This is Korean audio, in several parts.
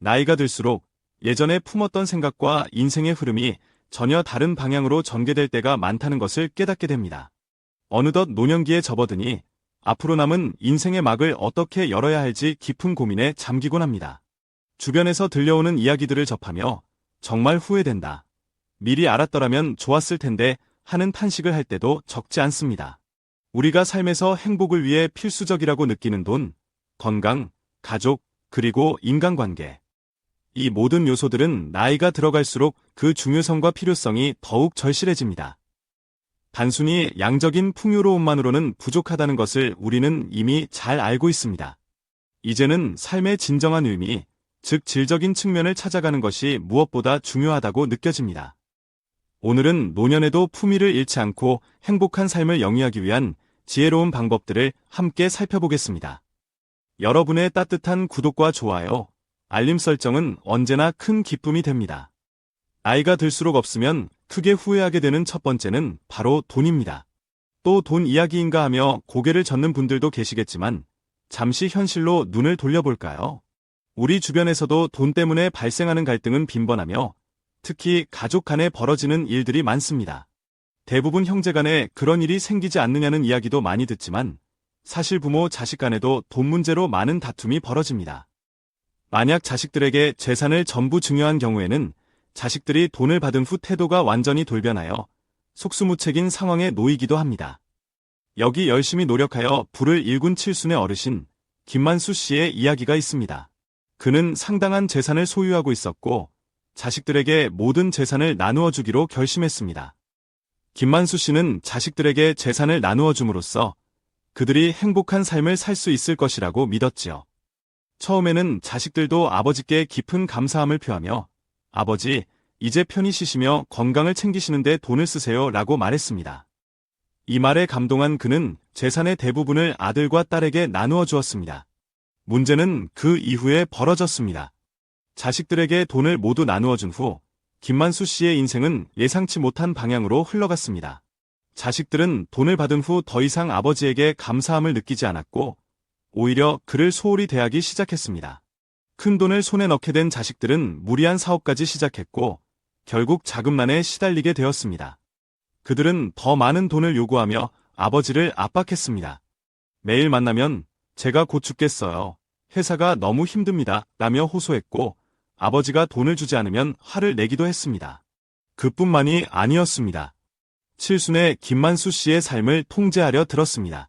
나이가 들수록 예전에 품었던 생각과 인생의 흐름이 전혀 다른 방향으로 전개될 때가 많다는 것을 깨닫게 됩니다. 어느덧 노년기에 접어드니 앞으로 남은 인생의 막을 어떻게 열어야 할지 깊은 고민에 잠기곤 합니다. 주변에서 들려오는 이야기들을 접하며 정말 후회된다. 미리 알았더라면 좋았을 텐데 하는 탄식을 할 때도 적지 않습니다. 우리가 삶에서 행복을 위해 필수적이라고 느끼는 돈, 건강, 가족, 그리고 인간관계. 이 모든 요소들은 나이가 들어갈수록 그 중요성과 필요성이 더욱 절실해집니다. 단순히 양적인 풍요로움만으로는 부족하다는 것을 우리는 이미 잘 알고 있습니다. 이제는 삶의 진정한 의미, 즉 질적인 측면을 찾아가는 것이 무엇보다 중요하다고 느껴집니다. 오늘은 노년에도 품위를 잃지 않고 행복한 삶을 영위하기 위한 지혜로운 방법들을 함께 살펴보겠습니다. 여러분의 따뜻한 구독과 좋아요, 알림 설정은 언제나 큰 기쁨이 됩니다. 나이가 들수록 없으면 크게 후회하게 되는 첫 번째는 바로 돈입니다. 또 돈 이야기인가 하며 고개를 젓는 분들도 계시겠지만 잠시 현실로 눈을 돌려볼까요? 우리 주변에서도 돈 때문에 발생하는 갈등은 빈번하며 특히 가족 간에 벌어지는 일들이 많습니다. 대부분 형제 간에 그런 일이 생기지 않느냐는 이야기도 많이 듣지만 사실 부모 자식 간에도 돈 문제로 많은 다툼이 벌어집니다. 만약 자식들에게 재산을 전부 증여한 경우에는 자식들이 돈을 받은 후 태도가 완전히 돌변하여 속수무책인 상황에 놓이기도 합니다. 여기 열심히 노력하여 부를 일군 칠순의 어르신 김만수 씨의 이야기가 있습니다. 그는 상당한 재산을 소유하고 있었고 자식들에게 모든 재산을 나누어 주기로 결심했습니다. 김만수 씨는 자식들에게 재산을 나누어 줌으로써 그들이 행복한 삶을 살 수 있을 것이라고 믿었지요. 처음에는 자식들도 아버지께 깊은 감사함을 표하며 아버지, 이제 편히 쉬시며 건강을 챙기시는데 돈을 쓰세요 라고 말했습니다. 이 말에 감동한 그는 재산의 대부분을 아들과 딸에게 나누어 주었습니다. 문제는 그 이후에 벌어졌습니다. 자식들에게 돈을 모두 나누어 준 후 김만수 씨의 인생은 예상치 못한 방향으로 흘러갔습니다. 자식들은 돈을 받은 후 더 이상 아버지에게 감사함을 느끼지 않았고 오히려 그를 소홀히 대하기 시작했습니다. 큰 돈을 손에 넣게 된 자식들은 무리한 사업까지 시작했고 결국 자금난에 시달리게 되었습니다. 그들은 더 많은 돈을 요구하며 아버지를 압박했습니다. 매일 만나면 제가 곧 죽겠어요. 회사가 너무 힘듭니다. 라며 호소했고 아버지가 돈을 주지 않으면 화를 내기도 했습니다. 그뿐만이 아니었습니다. 칠순의 김만수 씨의 삶을 통제하려 들었습니다.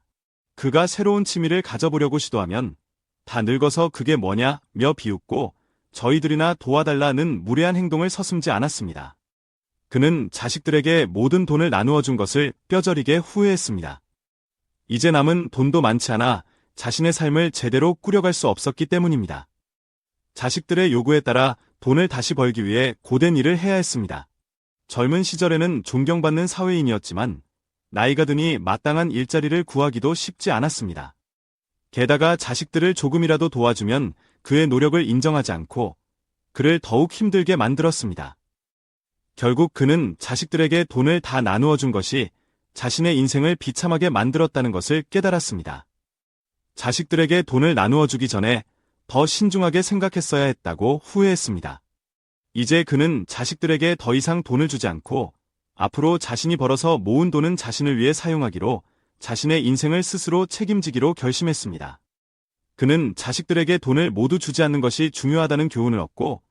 그가 새로운 취미를 가져보려고 시도하면 다 늙어서 그게 뭐냐며 비웃고 저희들이나 도와달라는 무례한 행동을 서슴지 않았습니다. 그는 자식들에게 모든 돈을 나누어 준 것을 뼈저리게 후회했습니다. 이제 남은 돈도 많지 않아 자신의 삶을 제대로 꾸려갈 수 없었기 때문입니다. 자식들의 요구에 따라 돈을 다시 벌기 위해 고된 일을 해야 했습니다. 젊은 시절에는 존경받는 사회인이었지만 나이가 드니 마땅한 일자리를 구하기도 쉽지 않았습니다. 게다가 자식들을 조금이라도 도와주면 그의 노력을 인정하지 않고 그를 더욱 힘들게 만들었습니다. 결국 그는 자식들에게 돈을 다 나누어 준 것이 자신의 인생을 비참하게 만들었다는 것을 깨달았습니다. 자식들에게 돈을 나누어 주기 전에 더 신중하게 생각했어야 했다고 후회했습니다. 이제 그는 자식들에게 더 이상 돈을 주지 않고 앞으로 자신이 벌어서 모은 돈은 자신을 위해 사용하기로 자신의 인생을 스스로 책임지기로 결심했습니다. 그는 자식들에게 돈을 모두 주지 않는 것이 중요하다는 교훈을 얻고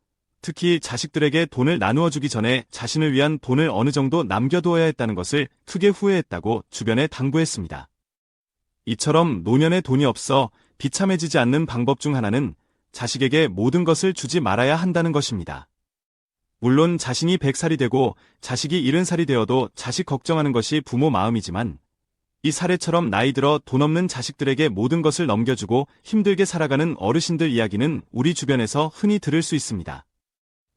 특히 자식들에게 돈을 나누어 주기 전에 자신을 위한 돈을 어느 정도 남겨두어야 했다는 것을 크게 후회했다고 주변에 당부했습니다. 이처럼 노년에 돈이 없어 비참해지지 않는 방법 중 하나는 자식에게 모든 것을 주지 말아야 한다는 것입니다. 물론 자신이 100살이 되고 자식이 70살이 되어도 자식 걱정하는 것이 부모 마음이지만 이 사례처럼 나이 들어 돈 없는 자식들에게 모든 것을 넘겨주고 힘들게 살아가는 어르신들 이야기는 우리 주변에서 흔히 들을 수 있습니다.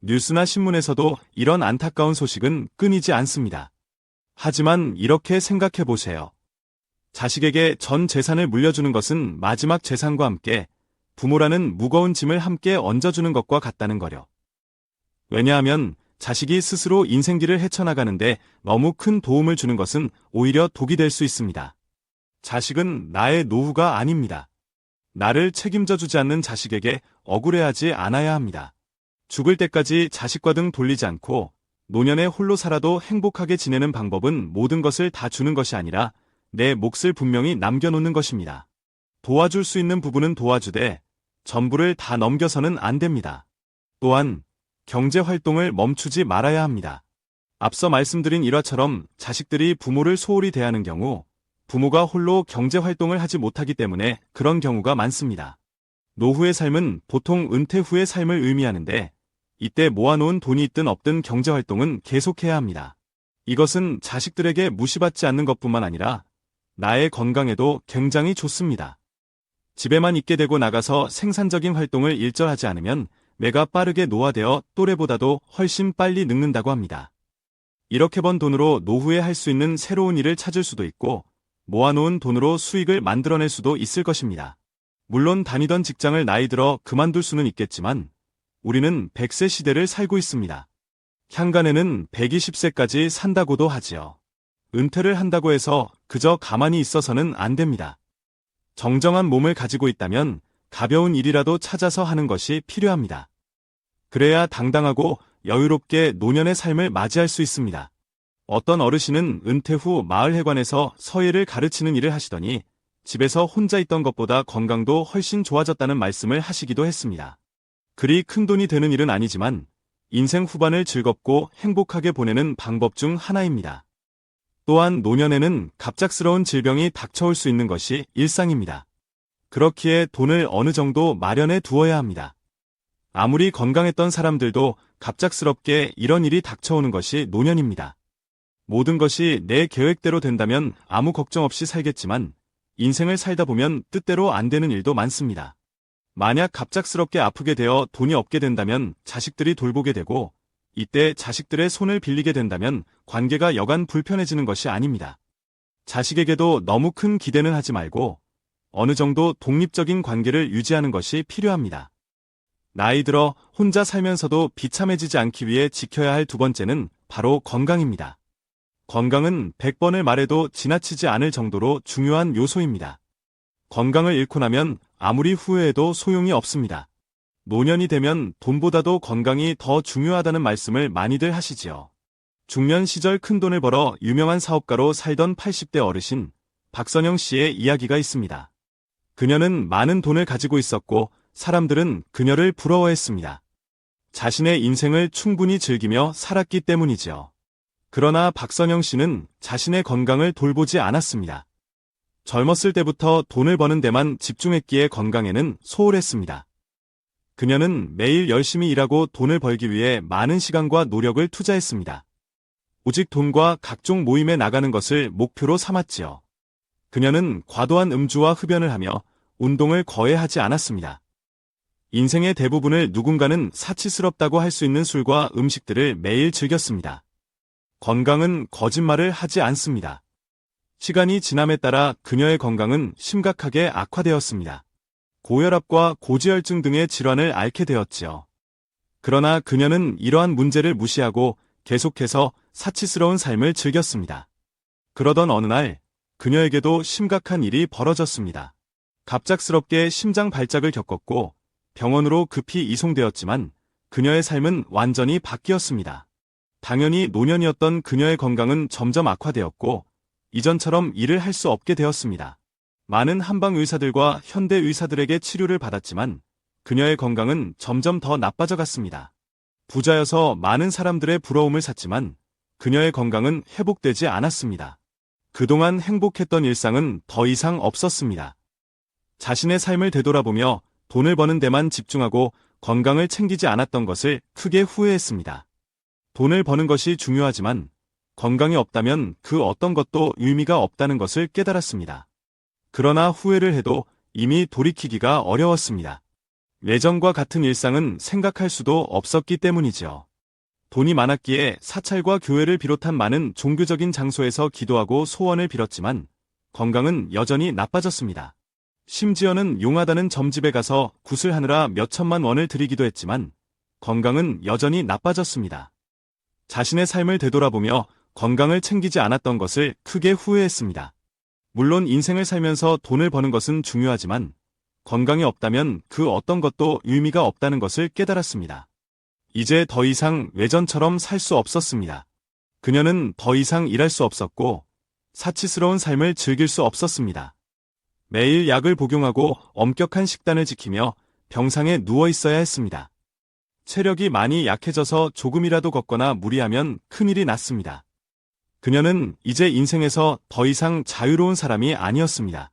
뉴스나 신문에서도 이런 안타까운 소식은 끊이지 않습니다. 하지만 이렇게 생각해 보세요. 자식에게 전 재산을 물려주는 것은 마지막 재산과 함께 부모라는 무거운 짐을 함께 얹어주는 것과 같다는 거려. 왜냐하면 자식이 스스로 인생길을 헤쳐나가는데 너무 큰 도움을 주는 것은 오히려 독이 될 수 있습니다. 자식은 나의 노후가 아닙니다. 나를 책임져 주지 않는 자식에게 억울해하지 않아야 합니다. 죽을 때까지 자식과 등 돌리지 않고 노년에 홀로 살아도 행복하게 지내는 방법은 모든 것을 다 주는 것이 아니라 내 몫을 분명히 남겨놓는 것입니다. 도와줄 수 있는 부분은 도와주되 전부를 다 넘겨서는 안 됩니다. 또한 경제활동을 멈추지 말아야 합니다. 앞서 말씀드린 일화처럼 자식들이 부모를 소홀히 대하는 경우 부모가 홀로 경제활동을 하지 못하기 때문에 그런 경우가 많습니다. 노후의 삶은 보통 은퇴 후의 삶을 의미하는데 이때 모아놓은 돈이 있든 없든 경제활동은 계속해야 합니다. 이것은 자식들에게 무시받지 않는 것뿐만 아니라 나의 건강에도 굉장히 좋습니다. 집에만 있게 되고 나가서 생산적인 활동을 일절하지 않으면 뇌가 빠르게 노화되어 또래보다도 훨씬 빨리 늙는다고 합니다. 이렇게 번 돈으로 노후에 할 수 있는 새로운 일을 찾을 수도 있고 모아놓은 돈으로 수익을 만들어낼 수도 있을 것입니다. 물론 다니던 직장을 나이 들어 그만둘 수는 있겠지만 우리는 100세 시대를 살고 있습니다. 향간에는 120세까지 산다고도 하지요. 은퇴를 한다고 해서 그저 가만히 있어서는 안 됩니다. 정정한 몸을 가지고 있다면 가벼운 일이라도 찾아서 하는 것이 필요합니다. 그래야 당당하고 여유롭게 노년의 삶을 맞이할 수 있습니다. 어떤 어르신은 은퇴 후 마을회관에서 서예를 가르치는 일을 하시더니 집에서 혼자 있던 것보다 건강도 훨씬 좋아졌다는 말씀을 하시기도 했습니다. 그리 큰 돈이 되는 일은 아니지만 인생 후반을 즐겁고 행복하게 보내는 방법 중 하나입니다. 또한 노년에는 갑작스러운 질병이 닥쳐올 수 있는 것이 일상입니다. 그렇기에 돈을 어느 정도 마련해 두어야 합니다. 아무리 건강했던 사람들도 갑작스럽게 이런 일이 닥쳐오는 것이 노년입니다. 모든 것이 내 계획대로 된다면 아무 걱정 없이 살겠지만 인생을 살다 보면 뜻대로 안 되는 일도 많습니다. 만약 갑작스럽게 아프게 되어 돈이 없게 된다면 자식들이 돌보게 되고 이때 자식들의 손을 빌리게 된다면 관계가 여간 불편해지는 것이 아닙니다. 자식에게도 너무 큰 기대는 하지 말고 어느 정도 독립적인 관계를 유지하는 것이 필요합니다. 나이 들어 혼자 살면서도 비참해지지 않기 위해 지켜야 할 두 번째는 바로 건강입니다. 건강은 100번을 말해도 지나치지 않을 정도로 중요한 요소입니다. 건강을 잃고 나면 아무리 후회해도 소용이 없습니다. 노년이 되면 돈보다도 건강이 더 중요하다는 말씀을 많이들 하시지요. 중년 시절 큰 돈을 벌어 유명한 사업가로 살던 80대 어르신 박선영 씨의 이야기가 있습니다. 그녀는 많은 돈을 가지고 있었고 사람들은 그녀를 부러워했습니다. 자신의 인생을 충분히 즐기며 살았기 때문이지요. 그러나 박선영 씨는 자신의 건강을 돌보지 않았습니다. 젊었을 때부터 돈을 버는 데만 집중했기에 건강에는 소홀했습니다. 그녀는 매일 열심히 일하고 돈을 벌기 위해 많은 시간과 노력을 투자했습니다. 오직 돈과 각종 모임에 나가는 것을 목표로 삼았지요. 그녀는 과도한 음주와 흡연을 하며 운동을 거의 하지 않았습니다. 인생의 대부분을 누군가는 사치스럽다고 할 수 있는 술과 음식들을 매일 즐겼습니다. 건강은 거짓말을 하지 않습니다. 시간이 지남에 따라 그녀의 건강은 심각하게 악화되었습니다. 고혈압과 고지혈증 등의 질환을 앓게 되었지요. 그러나 그녀는 이러한 문제를 무시하고 계속해서 사치스러운 삶을 즐겼습니다. 그러던 어느 날 그녀에게도 심각한 일이 벌어졌습니다. 갑작스럽게 심장 발작을 겪었고 병원으로 급히 이송되었지만 그녀의 삶은 완전히 바뀌었습니다. 당연히 노년이었던 그녀의 건강은 점점 악화되었고 이전처럼 일을 할 수 없게 되었습니다. 많은 한방 의사들과 현대 의사들에게 치료를 받았지만 그녀의 건강은 점점 더 나빠져 갔습니다. 부자여서 많은 사람들의 부러움을 샀지만 그녀의 건강은 회복되지 않았습니다. 그동안 행복했던 일상은 더 이상 없었습니다. 자신의 삶을 되돌아보며 돈을 버는 데만 집중하고 건강을 챙기지 않았던 것을 크게 후회했습니다. 돈을 버는 것이 중요하지만 건강이 없다면 그 어떤 것도 의미가 없다는 것을 깨달았습니다. 그러나 후회를 해도 이미 돌이키기가 어려웠습니다. 예전과 같은 일상은 생각할 수도 없었기 때문이죠. 돈이 많았기에 사찰과 교회를 비롯한 많은 종교적인 장소에서 기도하고 소원을 빌었지만 건강은 여전히 나빠졌습니다. 심지어는 용하다는 점집에 가서 굿을 하느라 몇천만 원을 들이기도 했지만 건강은 여전히 나빠졌습니다. 자신의 삶을 되돌아보며 건강을 챙기지 않았던 것을 크게 후회했습니다. 물론 인생을 살면서 돈을 버는 것은 중요하지만 건강이 없다면 그 어떤 것도 의미가 없다는 것을 깨달았습니다. 이제 더 이상 외전처럼 살 수 없었습니다. 그녀는 더 이상 일할 수 없었고 사치스러운 삶을 즐길 수 없었습니다. 매일 약을 복용하고 엄격한 식단을 지키며 병상에 누워 있어야 했습니다. 체력이 많이 약해져서 조금이라도 걷거나 무리하면 큰일이 났습니다. 그녀는 이제 인생에서 더 이상 자유로운 사람이 아니었습니다.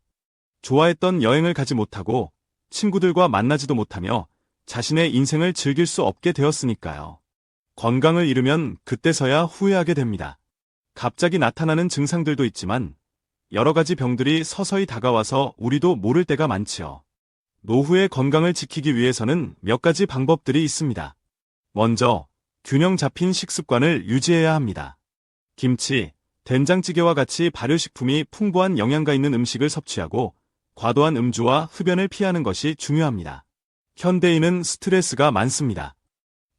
좋아했던 여행을 가지 못하고 친구들과 만나지도 못하며 자신의 인생을 즐길 수 없게 되었으니까요. 건강을 잃으면 그때서야 후회하게 됩니다. 갑자기 나타나는 증상들도 있지만 여러 가지 병들이 서서히 다가와서 우리도 모를 때가 많지요. 노후의 건강을 지키기 위해서는 몇 가지 방법들이 있습니다. 먼저, 균형 잡힌 식습관을 유지해야 합니다. 김치, 된장찌개와 같이 발효식품이 풍부한 영양가 있는 음식을 섭취하고 과도한 음주와 흡연을 피하는 것이 중요합니다. 현대인은 스트레스가 많습니다.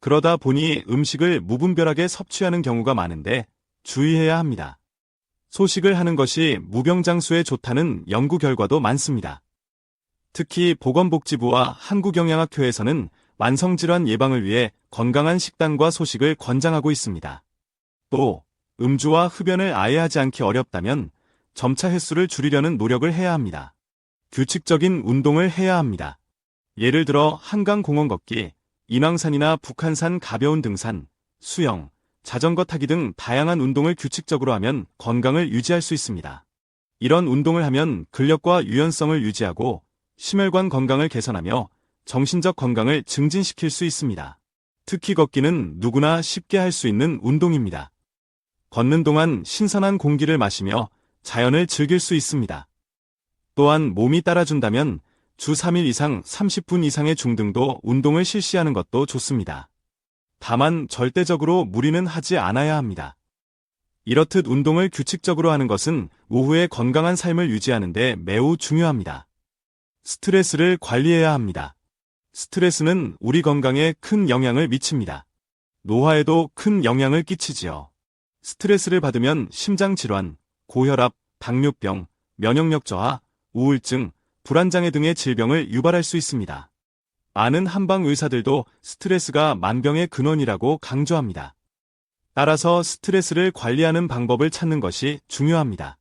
그러다 보니 음식을 무분별하게 섭취하는 경우가 많은데 주의해야 합니다. 소식을 하는 것이 무병장수에 좋다는 연구 결과도 많습니다. 특히 보건복지부와 한국영양학회에서는 만성질환 예방을 위해 건강한 식단과 소식을 권장하고 있습니다. 또 음주와 흡연을 아예 하지 않기 어렵다면 점차 횟수를 줄이려는 노력을 해야 합니다. 규칙적인 운동을 해야 합니다. 예를 들어 한강공원 걷기, 인왕산이나 북한산 가벼운 등산, 수영, 자전거 타기 등 다양한 운동을 규칙적으로 하면 건강을 유지할 수 있습니다. 이런 운동을 하면 근력과 유연성을 유지하고 심혈관 건강을 개선하며 정신적 건강을 증진시킬 수 있습니다. 특히 걷기는 누구나 쉽게 할 수 있는 운동입니다. 걷는 동안 신선한 공기를 마시며 자연을 즐길 수 있습니다. 또한 몸이 따라준다면 주 3일 이상 30분 이상의 중등도 운동을 실시하는 것도 좋습니다. 다만 절대적으로 무리는 하지 않아야 합니다. 이렇듯 운동을 규칙적으로 하는 것은 노후의 건강한 삶을 유지하는 데 매우 중요합니다. 스트레스를 관리해야 합니다. 스트레스는 우리 건강에 큰 영향을 미칩니다. 노화에도 큰 영향을 끼치지요. 스트레스를 받으면 심장질환, 고혈압, 당뇨병, 면역력 저하, 우울증, 불안장애 등의 질병을 유발할 수 있습니다. 많은 한방 의사들도 스트레스가 만병의 근원이라고 강조합니다. 따라서 스트레스를 관리하는 방법을 찾는 것이 중요합니다.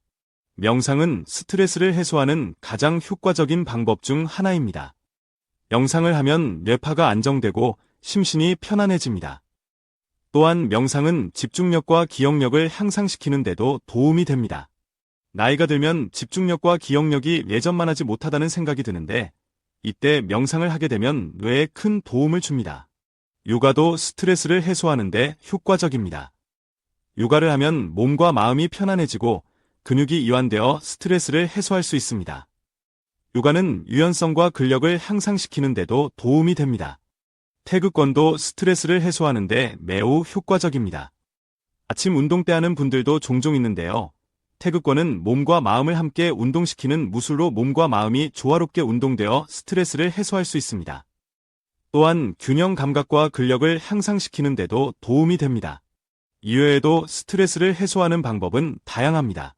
명상은 스트레스를 해소하는 가장 효과적인 방법 중 하나입니다. 명상을 하면 뇌파가 안정되고 심신이 편안해집니다. 또한 명상은 집중력과 기억력을 향상시키는 데도 도움이 됩니다. 나이가 들면 집중력과 기억력이 예전만 하지 못하다는 생각이 드는데 이때 명상을 하게 되면 뇌에 큰 도움을 줍니다. 요가도 스트레스를 해소하는 데 효과적입니다. 요가를 하면 몸과 마음이 편안해지고 근육이 이완되어 스트레스를 해소할 수 있습니다. 요가는 유연성과 근력을 향상시키는 데도 도움이 됩니다. 태극권도 스트레스를 해소하는 데 매우 효과적입니다. 아침 운동 때 하는 분들도 종종 있는데요. 태극권은 몸과 마음을 함께 운동시키는 무술로 몸과 마음이 조화롭게 운동되어 스트레스를 해소할 수 있습니다. 또한 균형 감각과 근력을 향상시키는 데도 도움이 됩니다. 이외에도 스트레스를 해소하는 방법은 다양합니다.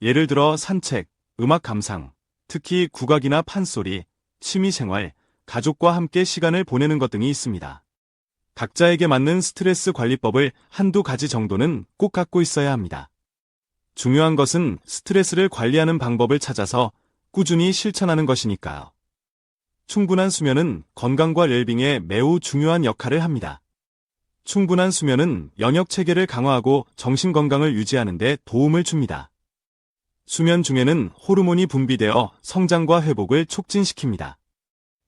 예를 들어 산책, 음악 감상, 특히 국악이나 판소리, 취미생활, 가족과 함께 시간을 보내는 것 등이 있습니다. 각자에게 맞는 스트레스 관리법을 한두 가지 정도는 꼭 갖고 있어야 합니다. 중요한 것은 스트레스를 관리하는 방법을 찾아서 꾸준히 실천하는 것이니까요. 충분한 수면은 건강과 웰빙에 매우 중요한 역할을 합니다. 충분한 수면은 면역 체계를 강화하고 정신 건강을 유지하는 데 도움을 줍니다. 수면 중에는 호르몬이 분비되어 성장과 회복을 촉진시킵니다.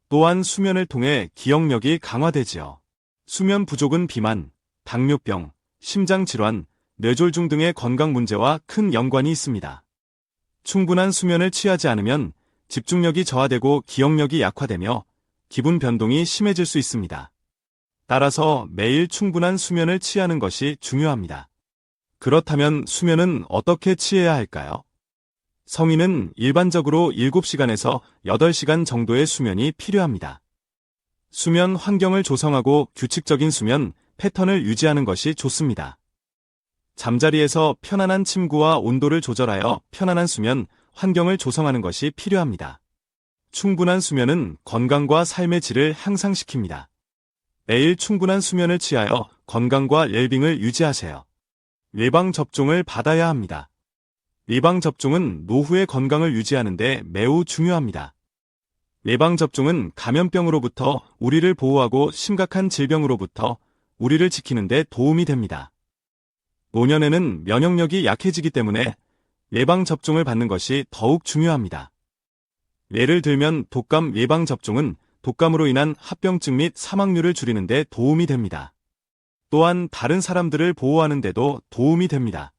또한 수면을 통해 기억력이 강화되지요. 수면 부족은 비만, 당뇨병, 심장질환, 뇌졸중 등의 건강 문제와 큰 연관이 있습니다. 충분한 수면을 취하지 않으면 집중력이 저하되고 기억력이 약화되며 기분 변동이 심해질 수 있습니다. 따라서 매일 충분한 수면을 취하는 것이 중요합니다. 그렇다면 수면은 어떻게 취해야 할까요? 성인은 일반적으로 7시간에서 8시간 정도의 수면이 필요합니다. 수면 환경을 조성하고 규칙적인 수면 패턴을 유지하는 것이 좋습니다. 잠자리에서 편안한 침구와 온도를 조절하여 편안한 수면 환경을 조성하는 것이 필요합니다. 충분한 수면은 건강과 삶의 질을 향상시킵니다. 매일 충분한 수면을 취하여 건강과 웰빙을 유지하세요. 예방접종을 받아야 합니다. 예방접종은 노후의 건강을 유지하는 데 매우 중요합니다. 예방접종은 감염병으로부터 우리를 보호하고 심각한 질병으로부터 우리를 지키는 데 도움이 됩니다. 노년에는 면역력이 약해지기 때문에 예방접종을 받는 것이 더욱 중요합니다. 예를 들면 독감 예방접종은 독감으로 인한 합병증 및 사망률을 줄이는 데 도움이 됩니다. 또한 다른 사람들을 보호하는 데도 도움이 됩니다.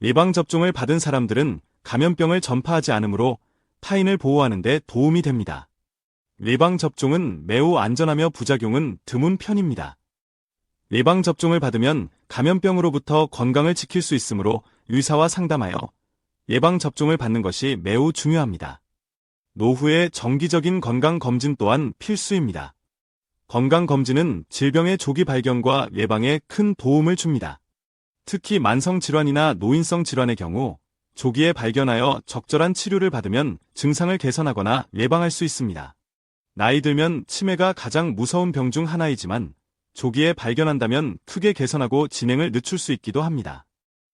예방접종을 받은 사람들은 감염병을 전파하지 않으므로 타인을 보호하는 데 도움이 됩니다. 예방접종은 매우 안전하며 부작용은 드문 편입니다. 예방접종을 받으면 감염병으로부터 건강을 지킬 수 있으므로 의사와 상담하여 예방접종을 받는 것이 매우 중요합니다. 노후의 정기적인 건강검진 또한 필수입니다. 건강검진은 질병의 조기 발견과 예방에 큰 도움을 줍니다. 특히 만성질환이나 노인성 질환의 경우 조기에 발견하여 적절한 치료를 받으면 증상을 개선하거나 예방할 수 있습니다. 나이 들면 치매가 가장 무서운 병 중 하나이지만 조기에 발견한다면 크게 개선하고 진행을 늦출 수 있기도 합니다.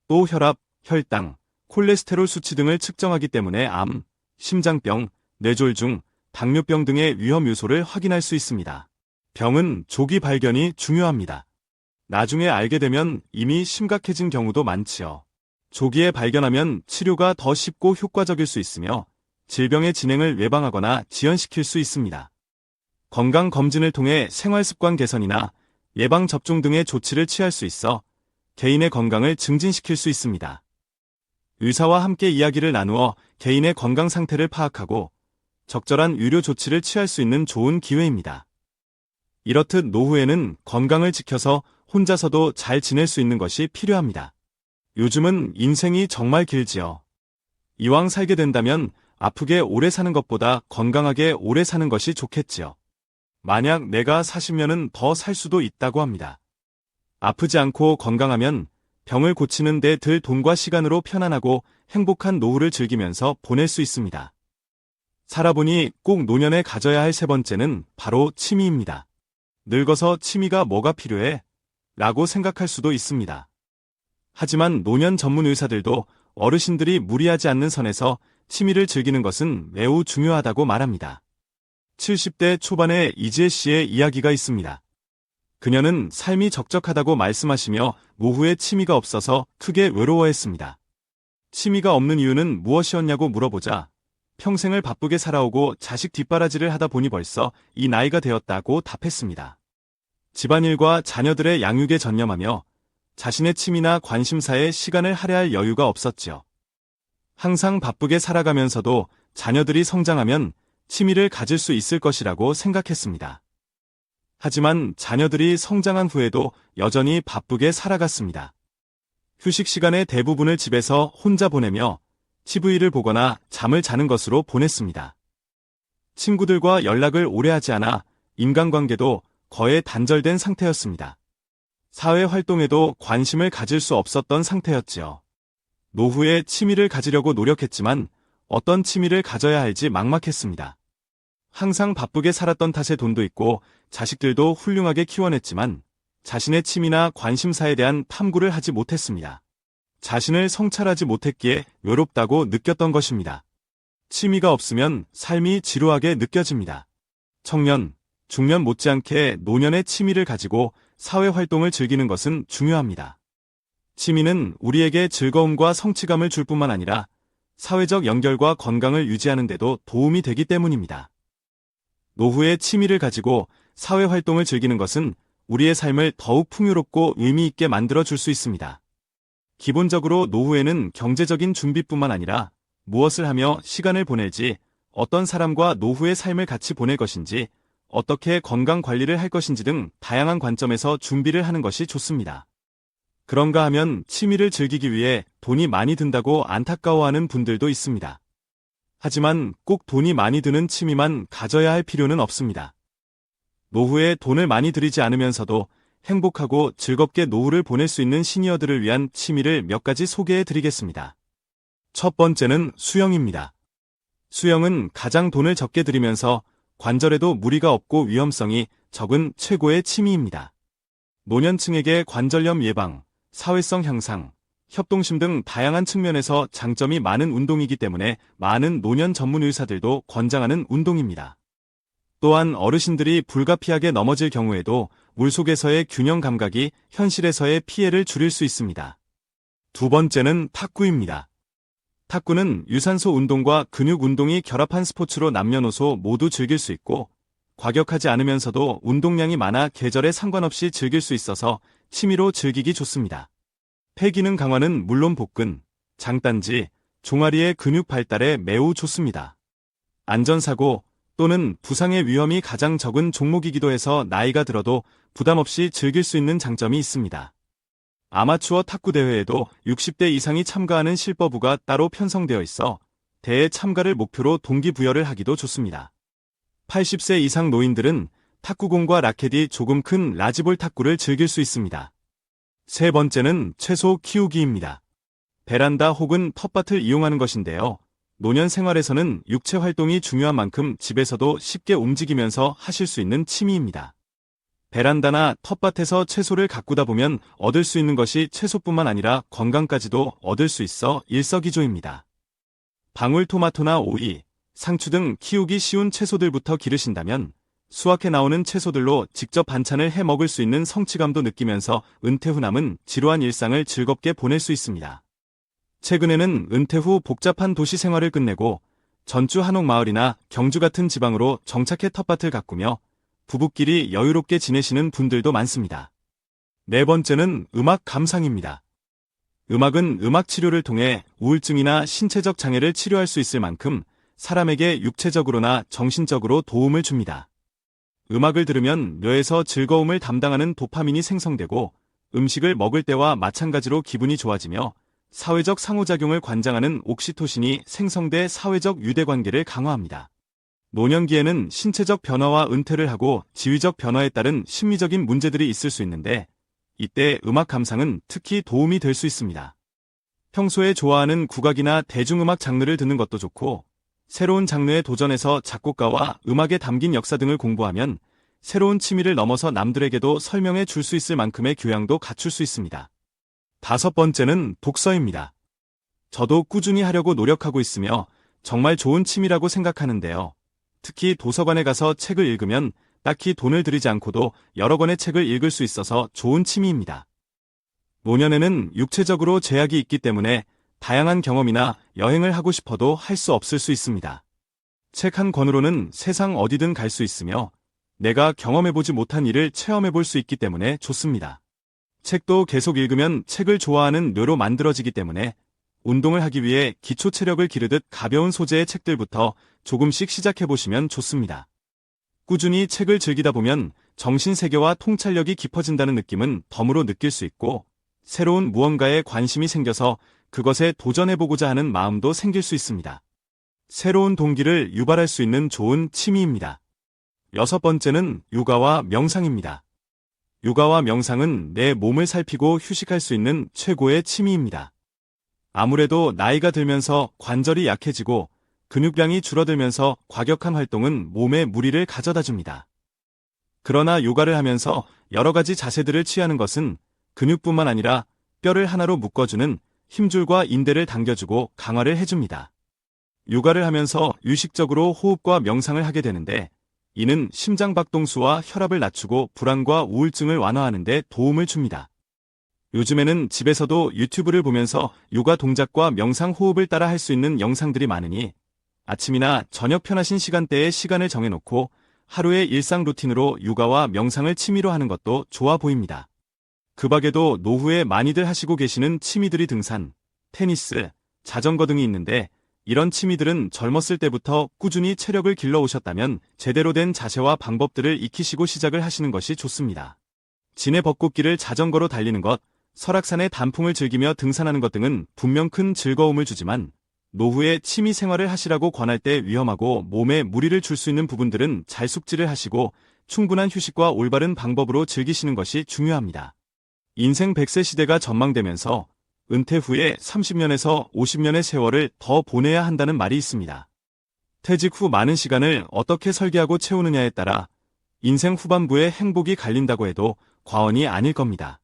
또 혈압, 혈당, 콜레스테롤 수치 등을 측정하기 때문에 암, 심장병, 뇌졸중, 당뇨병 등의 위험 요소를 확인할 수 있습니다. 병은 조기 발견이 중요합니다. 나중에 알게 되면 이미 심각해진 경우도 많지요. 조기에 발견하면 치료가 더 쉽고 효과적일 수 있으며 질병의 진행을 예방하거나 지연시킬 수 있습니다. 건강검진을 통해 생활습관 개선이나 예방접종 등의 조치를 취할 수 있어 개인의 건강을 증진시킬 수 있습니다. 의사와 함께 이야기를 나누어 개인의 건강 상태를 파악하고 적절한 의료 조치를 취할 수 있는 좋은 기회입니다. 이렇듯 노후에는 건강을 지켜서 혼자서도 잘 지낼 수 있는 것이 필요합니다. 요즘은 인생이 정말 길지요. 이왕 살게 된다면 아프게 오래 사는 것보다 건강하게 오래 사는 것이 좋겠지요. 만약 내가 40년은 더 살 수도 있다고 합니다. 아프지 않고 건강하면 병을 고치는 데 들 돈과 시간으로 편안하고 행복한 노후를 즐기면서 보낼 수 있습니다. 살아보니 꼭 노년에 가져야 할 세 번째는 바로 취미입니다. 늙어서 취미가 뭐가 필요해? 라고 생각할 수도 있습니다. 하지만 노년 전문 의사들도 어르신들이 무리하지 않는 선에서 취미를 즐기는 것은 매우 중요하다고 말합니다. 70대 초반의 이지혜 씨의 이야기가 있습니다. 그녀는 삶이 적적하다고 말씀하시며 노후에 취미가 없어서 크게 외로워했습니다. 취미가 없는 이유는 무엇이었냐고 물어보자 평생을 바쁘게 살아오고 자식 뒷바라지를 하다 보니 벌써 이 나이가 되었다고 답했습니다. 집안일과 자녀들의 양육에 전념하며 자신의 취미나 관심사에 시간을 할애할 여유가 없었지요. 항상 바쁘게 살아가면서도 자녀들이 성장하면 취미를 가질 수 있을 것이라고 생각했습니다. 하지만 자녀들이 성장한 후에도 여전히 바쁘게 살아갔습니다. 휴식 시간의 대부분을 집에서 혼자 보내며 TV를 보거나 잠을 자는 것으로 보냈습니다. 친구들과 연락을 오래 하지 않아 인간관계도 거의 단절된 상태였습니다. 사회 활동에도 관심을 가질 수 없었던 상태였지요. 노후에 취미를 가지려고 노력했지만 어떤 취미를 가져야 할지 막막했습니다. 항상 바쁘게 살았던 탓에 돈도 있고 자식들도 훌륭하게 키워냈지만 자신의 취미나 관심사에 대한 탐구를 하지 못했습니다. 자신을 성찰하지 못했기에 외롭다고 느꼈던 것입니다. 취미가 없으면 삶이 지루하게 느껴집니다. 청년, 중년 못지않게 노년의 취미를 가지고 사회활동을 즐기는 것은 중요합니다. 취미는 우리에게 즐거움과 성취감을 줄 뿐만 아니라 사회적 연결과 건강을 유지하는 데도 도움이 되기 때문입니다. 노후에 취미를 가지고 사회활동을 즐기는 것은 우리의 삶을 더욱 풍요롭고 의미있게 만들어줄 수 있습니다. 기본적으로 노후에는 경제적인 준비뿐만 아니라 무엇을 하며 시간을 보낼지, 어떤 사람과 노후의 삶을 같이 보낼 것인지, 어떻게 건강 관리를 할 것인지 등 다양한 관점에서 준비를 하는 것이 좋습니다. 그런가 하면 취미를 즐기기 위해 돈이 많이 든다고 안타까워하는 분들도 있습니다. 하지만 꼭 돈이 많이 드는 취미만 가져야 할 필요는 없습니다. 노후에 돈을 많이 들이지 않으면서도 행복하고 즐겁게 노후를 보낼 수 있는 시니어들을 위한 취미를 몇 가지 소개해 드리겠습니다. 첫 번째는 수영입니다. 수영은 가장 돈을 적게 들이면서 관절에도 무리가 없고 위험성이 적은 최고의 취미입니다. 노년층에게 관절염 예방, 사회성 향상, 협동심 등 다양한 측면에서 장점이 많은 운동이기 때문에 많은 노년 전문 의사들도 권장하는 운동입니다. 또한 어르신들이 불가피하게 넘어질 경우에도 물속에서의 균형 감각이 현실에서의 피해를 줄일 수 있습니다. 두 번째는 탁구입니다. 탁구는 유산소 운동과 근육 운동이 결합한 스포츠로 남녀노소 모두 즐길 수 있고 과격하지 않으면서도 운동량이 많아 계절에 상관없이 즐길 수 있어서 취미로 즐기기 좋습니다. 폐 기능 강화는 물론 복근, 장단지, 종아리의 근육 발달에 매우 좋습니다. 안전사고 또는 부상의 위험이 가장 적은 종목이기도 해서 나이가 들어도 부담 없이 즐길 수 있는 장점이 있습니다. 아마추어 탁구 대회에도 60대 이상이 참가하는 실버부가 따로 편성되어 있어 대회 참가를 목표로 동기부여를 하기도 좋습니다. 80세 이상 노인들은 탁구공과 라켓이 조금 큰 라지볼 탁구를 즐길 수 있습니다. 세 번째는 채소 키우기입니다. 베란다 혹은 텃밭을 이용하는 것인데요. 노년 생활에서는 육체 활동이 중요한 만큼 집에서도 쉽게 움직이면서 하실 수 있는 취미입니다. 베란다나 텃밭에서 채소를 가꾸다 보면 얻을 수 있는 것이 채소뿐만 아니라 건강까지도 얻을 수 있어 일석이조입니다. 방울토마토나 오이, 상추 등 키우기 쉬운 채소들부터 기르신다면 수확해 나오는 채소들로 직접 반찬을 해 먹을 수 있는 성취감도 느끼면서 은퇴 후 남은 지루한 일상을 즐겁게 보낼 수 있습니다. 최근에는 은퇴 후 복잡한 도시 생활을 끝내고 전주 한옥마을이나 경주 같은 지방으로 정착해 텃밭을 가꾸며 부부끼리 여유롭게 지내시는 분들도 많습니다. 네 번째는 음악 감상입니다. 음악은 음악 치료를 통해 우울증이나 신체적 장애를 치료할 수 있을 만큼 사람에게 육체적으로나 정신적으로 도움을 줍니다. 음악을 들으면 뇌에서 즐거움을 담당하는 도파민이 생성되고 음식을 먹을 때와 마찬가지로 기분이 좋아지며 사회적 상호작용을 관장하는 옥시토신이 생성돼 사회적 유대관계를 강화합니다. 노년기에는 신체적 변화와 은퇴를 하고 지위적 변화에 따른 심리적인 문제들이 있을 수 있는데 이때 음악 감상은 특히 도움이 될 수 있습니다. 평소에 좋아하는 국악이나 대중음악 장르를 듣는 것도 좋고 새로운 장르에 도전해서 작곡가와 음악에 담긴 역사 등을 공부하면 새로운 취미를 넘어서 남들에게도 설명해 줄 수 있을 만큼의 교양도 갖출 수 있습니다. 다섯 번째는 독서입니다. 저도 꾸준히 하려고 노력하고 있으며 정말 좋은 취미라고 생각하는데요. 특히 도서관에 가서 책을 읽으면 딱히 돈을 들이지 않고도 여러 권의 책을 읽을 수 있어서 좋은 취미입니다. 노년에는 육체적으로 제약이 있기 때문에 다양한 경험이나 여행을 하고 싶어도 할 수 없을 수 있습니다. 책 한 권으로는 세상 어디든 갈 수 있으며 내가 경험해보지 못한 일을 체험해볼 수 있기 때문에 좋습니다. 책도 계속 읽으면 책을 좋아하는 뇌로 만들어지기 때문에 운동을 하기 위해 기초 체력을 기르듯 가벼운 소재의 책들부터 조금씩 시작해보시면 좋습니다. 꾸준히 책을 즐기다 보면 정신세계와 통찰력이 깊어진다는 느낌은 덤으로 느낄 수 있고 새로운 무언가에 관심이 생겨서 그것에 도전해보고자 하는 마음도 생길 수 있습니다. 새로운 동기를 유발할 수 있는 좋은 취미입니다. 여섯 번째는 요가와 명상입니다. 요가와 명상은 내 몸을 살피고 휴식할 수 있는 최고의 취미입니다. 아무래도 나이가 들면서 관절이 약해지고 근육량이 줄어들면서 과격한 활동은 몸에 무리를 가져다 줍니다. 그러나 요가를 하면서 여러 가지 자세들을 취하는 것은 근육뿐만 아니라 뼈를 하나로 묶어주는 힘줄과 인대를 당겨주고 강화를 해줍니다. 요가를 하면서 의식적으로 호흡과 명상을 하게 되는데 이는 심장박동수와 혈압을 낮추고 불안과 우울증을 완화하는 데 도움을 줍니다. 요즘에는 집에서도 유튜브를 보면서 요가 동작과 명상 호흡을 따라 할 수 있는 영상들이 많으니 아침이나 저녁 편하신 시간대에 시간을 정해놓고 하루의 일상 루틴으로 요가와 명상을 취미로 하는 것도 좋아 보입니다. 그 밖에도 노후에 많이들 하시고 계시는 취미들이 등산, 테니스, 자전거 등이 있는데 이런 취미들은 젊었을 때부터 꾸준히 체력을 길러오셨다면 제대로 된 자세와 방법들을 익히시고 시작을 하시는 것이 좋습니다. 진해 벚꽃길을 자전거로 달리는 것, 설악산의 단풍을 즐기며 등산하는 것 등은 분명 큰 즐거움을 주지만 노후에 취미 생활을 하시라고 권할 때 위험하고 몸에 무리를 줄 수 있는 부분들은 잘 숙지를 하시고 충분한 휴식과 올바른 방법으로 즐기시는 것이 중요합니다. 인생 100세 시대가 전망되면서 은퇴 후에 30년에서 50년의 세월을 더 보내야 한다는 말이 있습니다. 퇴직 후 많은 시간을 어떻게 설계하고 채우느냐에 따라 인생 후반부의 행복이 갈린다고 해도 과언이 아닐 겁니다.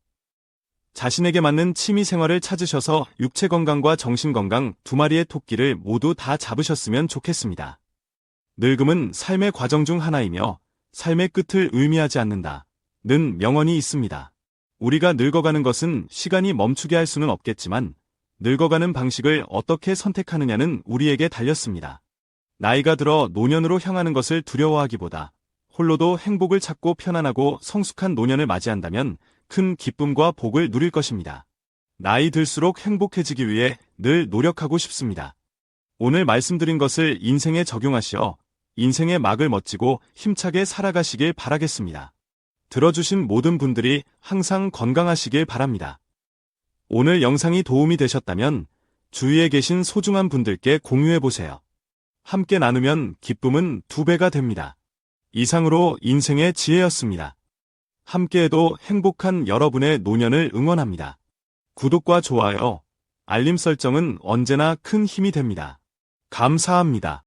자신에게 맞는 취미 생활을 찾으셔서 육체 건강과 정신 건강 두 마리의 토끼를 모두 다 잡으셨으면 좋겠습니다. 늙음은 삶의 과정 중 하나이며 삶의 끝을 의미하지 않는다. 는 명언이 있습니다. 우리가 늙어가는 것은 시간이 멈추게 할 수는 없겠지만 늙어가는 방식을 어떻게 선택하느냐는 우리에게 달렸습니다. 나이가 들어 노년으로 향하는 것을 두려워하기보다 홀로도 행복을 찾고 편안하고 성숙한 노년을 맞이한다면 큰 기쁨과 복을 누릴 것입니다. 나이 들수록 행복해지기 위해 늘 노력하고 싶습니다. 오늘 말씀드린 것을 인생에 적용하시어 인생의 막을 멋지고 힘차게 살아가시길 바라겠습니다. 들어주신 모든 분들이 항상 건강하시길 바랍니다. 오늘 영상이 도움이 되셨다면 주위에 계신 소중한 분들께 공유해보세요. 함께 나누면 기쁨은 2배가 됩니다. 이상으로 인생의 지혜였습니다. 함께해도 행복한 여러분의 노년을 응원합니다. 구독과 좋아요, 알림 설정은 언제나 큰 힘이 됩니다. 감사합니다.